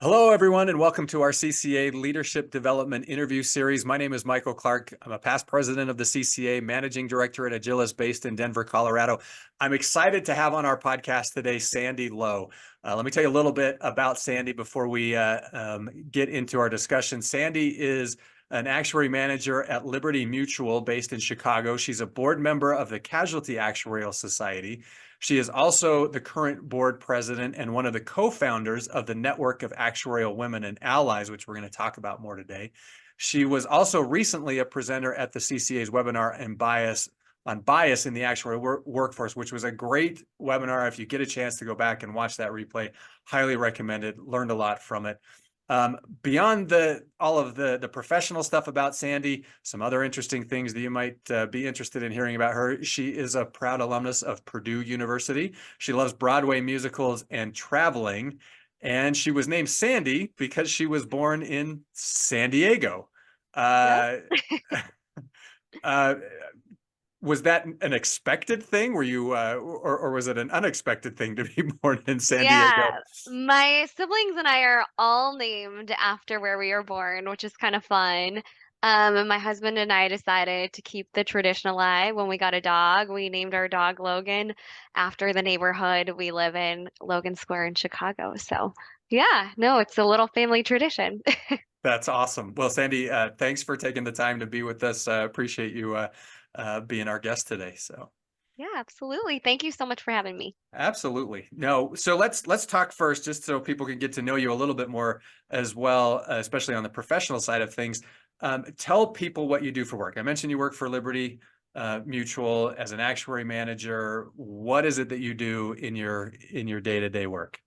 Hello, everyone, and welcome to our CCA Leadership Development Interview Series. My name is Michael Clark. I'm a past president of the CCA, managing director at Agilis based in Denver, Colorado. I'm excited to have on our podcast today Sandy Lowe. Let me tell you a little bit about Sandy before we get into our discussion. Sandy is an actuary manager at Liberty Mutual based in Chicago. She's a board member of the Casualty Actuarial Society. She is also the current board president and one of the co-founders of the Network of Actuarial Women and Allies, which we're going to talk about more today. She was also recently a presenter at the CCA's webinar on bias in the actuarial workforce, which was a great webinar. If you get a chance to go back and watch that replay, highly recommended. Learned a lot from it. Beyond all of the professional stuff about Sandy, some other interesting things that you might be interested in hearing about her. She is a proud alumnus of Purdue University. She loves Broadway musicals and traveling. And she was named Sandy because she was born in San Diego. Yep. Uh, uh, was that an expected thing? Were you, or was it an unexpected thing to be born in San Diego? Yeah, my siblings and I are all named after where we were born, which is kind of fun. And my husband and I decided to keep the tradition alive when we got a dog. We named our dog Logan after the neighborhood we live in, Logan Square in Chicago. So, yeah, no, it's a little family tradition. That's awesome. Well, Sandy, thanks for taking the time to be with us. Appreciate you being our guest today. So, Yeah, absolutely. Thank you so much for having me. absolutely. No, so let's talk first, just so people can get to know you a little bit more as well, especially on the professional side of things. Tell people what you do for work. I mentioned you work for Liberty Mutual as an actuary manager. What is it that you do in your day-to-day work?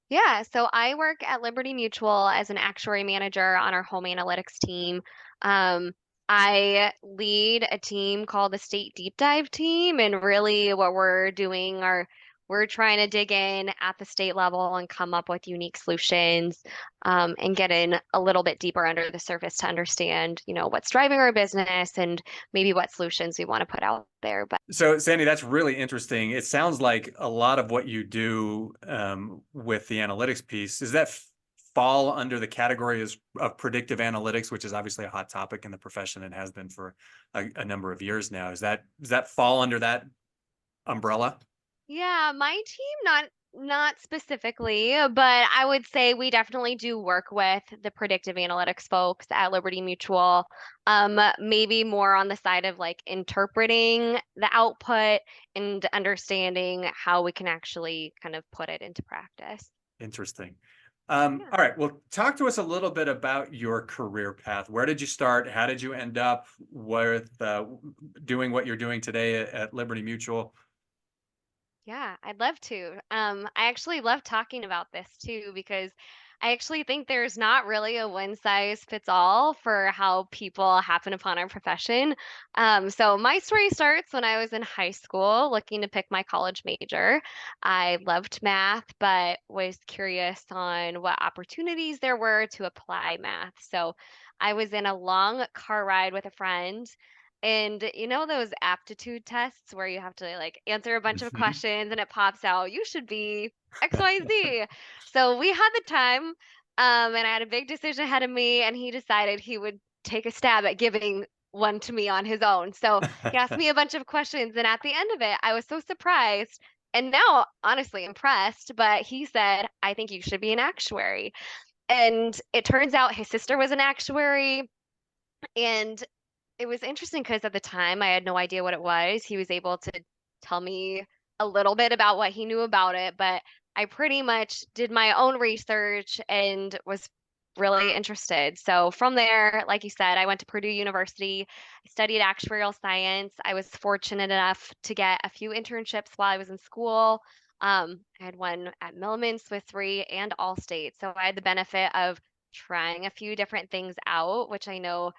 Yeah, so I work at Liberty Mutual as an actuary manager on our home analytics team. Um, I lead a team called the State Deep Dive Team, and really what we're doing are we're trying to dig in at the state level and come up with unique solutions, and get in a little bit deeper under the surface to understand, what's driving our business and maybe what solutions we want to put out there. But So, Sandy, that's really interesting. It sounds like a lot of what you do with the analytics piece, does that fall under the category of predictive analytics, which is obviously a hot topic in the profession and has been for a number of years now? Does that fall under that umbrella? Yeah, my team not specifically, but I would say we definitely do work with the predictive analytics folks at Liberty Mutual. Maybe more on the side of like interpreting the output and understanding how we can actually kind of put it into practice. Interesting. Yeah. All right. Well, talk to us a little bit about your career path. Where did you start? How did you end up with doing what you're doing today at Liberty Mutual? Yeah, I'd love to. I actually love talking about this too because I actually think there's not really a one size fits all for how people happen upon our profession. So my story starts when I was in high school looking to pick my college major. I loved math, but was curious on what opportunities there were to apply math. So I was in a long car ride with a friend, and you know those aptitude tests where you have to like answer a bunch of Mhm. questions and it pops out, you should be XYZ. So we had the time, and I had a big decision ahead of me, and he decided he would take a stab at giving one to me on his own. So he asked me a bunch of questions, and at the end of it, I was so surprised and now honestly impressed. But he said, I think you should be an actuary. And it turns out his sister was an actuary. And it was interesting because at the time I had no idea what it was. He was able to tell me a little bit about what he knew about it, but I pretty much did my own research and was really interested. So from there, like you said, I went to Purdue University. I studied actuarial science. I was fortunate enough to get a few internships while I was in school. I had one at Milliman, Swiss Re, and Allstate. So I had the benefit of trying a few different things out, which I know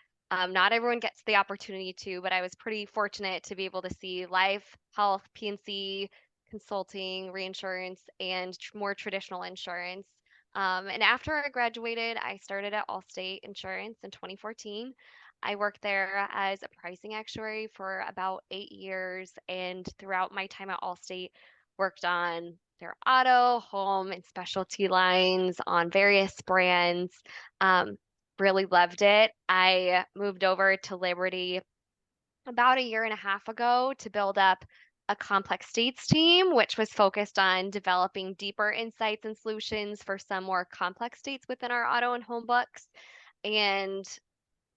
not everyone gets the opportunity to, but I was pretty fortunate to be able to see life, health, P&C, consulting, reinsurance, and more traditional insurance. And after I graduated, I started at Allstate Insurance in 2014. I worked there as a pricing actuary for about 8 years, and throughout my time at Allstate, worked on their auto, home, and specialty lines on various brands. Um, really loved it. I moved over to Liberty about a year and a half ago to build up a complex states team, which was focused on developing deeper insights and solutions for some more complex states within our auto and home books. And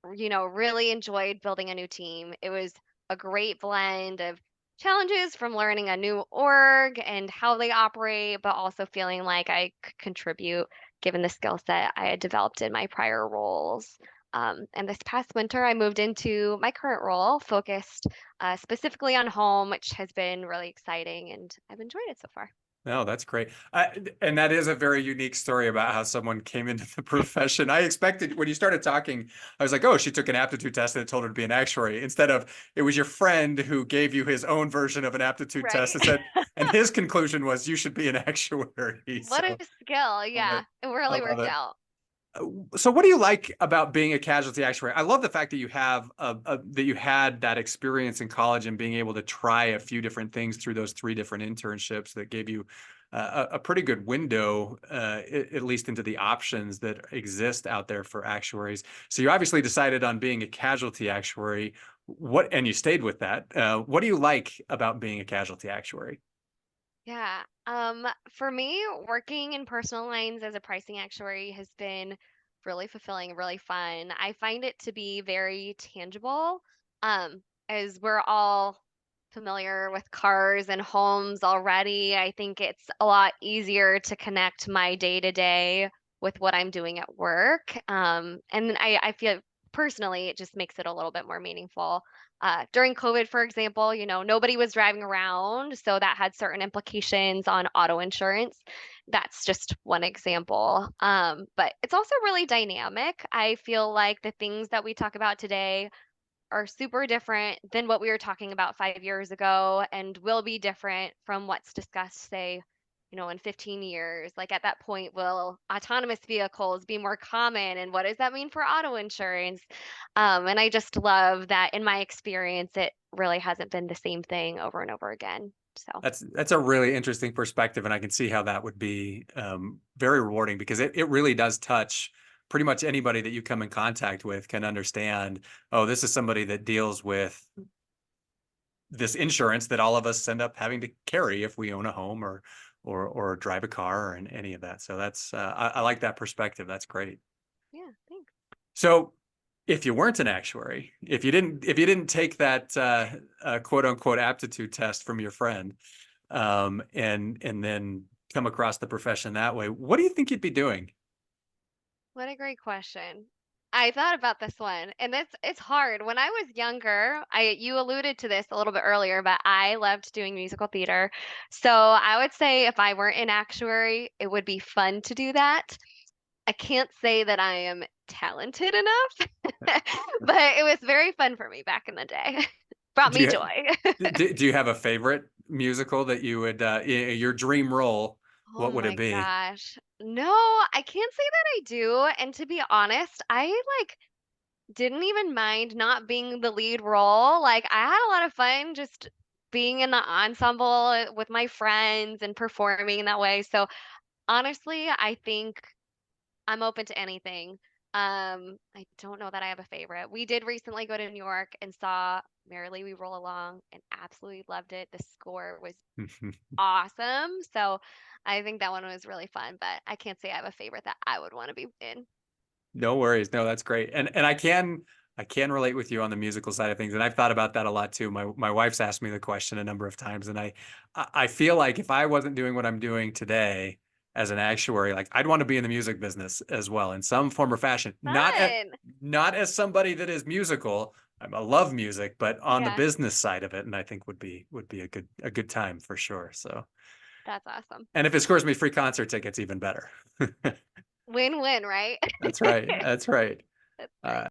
really enjoyed building a new team. It was a great blend of challenges from learning a new org and how they operate, but also feeling like I could contribute given the skill set I had developed in my prior roles. And this past winter, I moved into my current role, focused specifically on home, which has been really exciting, and I've enjoyed it so far. No, that's great. And that is a very unique story about how someone came into the profession. I expected when you started talking, I was like, oh, she took an aptitude test and it told her to be an actuary, instead of it was your friend who gave you his own version of an aptitude test Right. and said, and his conclusion was you should be an actuary. What a So skill. love Yeah, it. it I really love worked it. out. So what do you like about being a casualty actuary? I love the fact that you have that you had that experience in college and being able to try a few different things through those 3 different internships that gave you a pretty good window, at least into the options that exist out there for actuaries. So you obviously decided on being a casualty actuary. And you stayed with that. What do you like about being a casualty actuary? Yeah. For me, working in personal lines as a pricing actuary has been really fulfilling, really fun. I find it to be very tangible, as we're all familiar with cars and homes already. I think it's a lot easier to connect my day to day with what I'm doing at work. And I feel personally, it just makes it a little bit more meaningful. During COVID, for example, nobody was driving around, so that had certain implications on auto insurance. That's just one example. But it's also really dynamic. I feel like the things that we talk about today are super different than what we were talking about 5 years ago and will be different from what's discussed, say, in 15 years. Like at that point, will autonomous vehicles be more common? And what does that mean for auto insurance? And I just love that in my experience, it really hasn't been the same thing over and over again. So, That's a really interesting perspective, and I can see how that would be very rewarding because it really does touch pretty much anybody that you come in contact with can understand, oh, this is somebody that deals with this insurance that all of us end up having to carry if we own a home or drive a car or any of that. So that's I like that perspective. That's great. yeah, thanks. So if you weren't an actuary, if you didn't take that quote unquote aptitude test from your friend, and then come across the profession that way, what do you think you'd be doing? What a great question. I thought about this one, and it's hard. When I was younger, you alluded to this a little bit earlier, but I loved doing musical theater. So I would say if I weren't an actuary, it would be fun to do that. I can't say that I am talented enough, but it was very fun for me back in the day. Brought Do me you joy. do you have a favorite musical that you would your dream role? Oh What would it my be? gosh. No, I can't say that I do. And to be honest, I like didn't even mind not being the lead role. Like I had a lot of fun just being in the ensemble with my friends and performing in that way. So honestly, I think I'm open to anything. I don't know that I have a favorite. We did recently go to New York and saw Merrily We Roll Along and absolutely loved it. The score was awesome. So I think that one was really fun, but I can't say I have a favorite that I would want to be in. No worries. No, that's great. And I can relate with you on the musical side of things. And I've thought about that a lot too. My wife's asked me the question a number of times. And I feel like if I wasn't doing what I'm doing today as an actuary, like I'd want to be in the music business as well in some form or fashion. Fun. Not as somebody that is musical. I love music, but on the Yeah, business side of it, and I think would be a good time for sure. So, that's awesome. and if it scores me free concert tickets, even better. Win-win, right? That's right. That's right. That's great.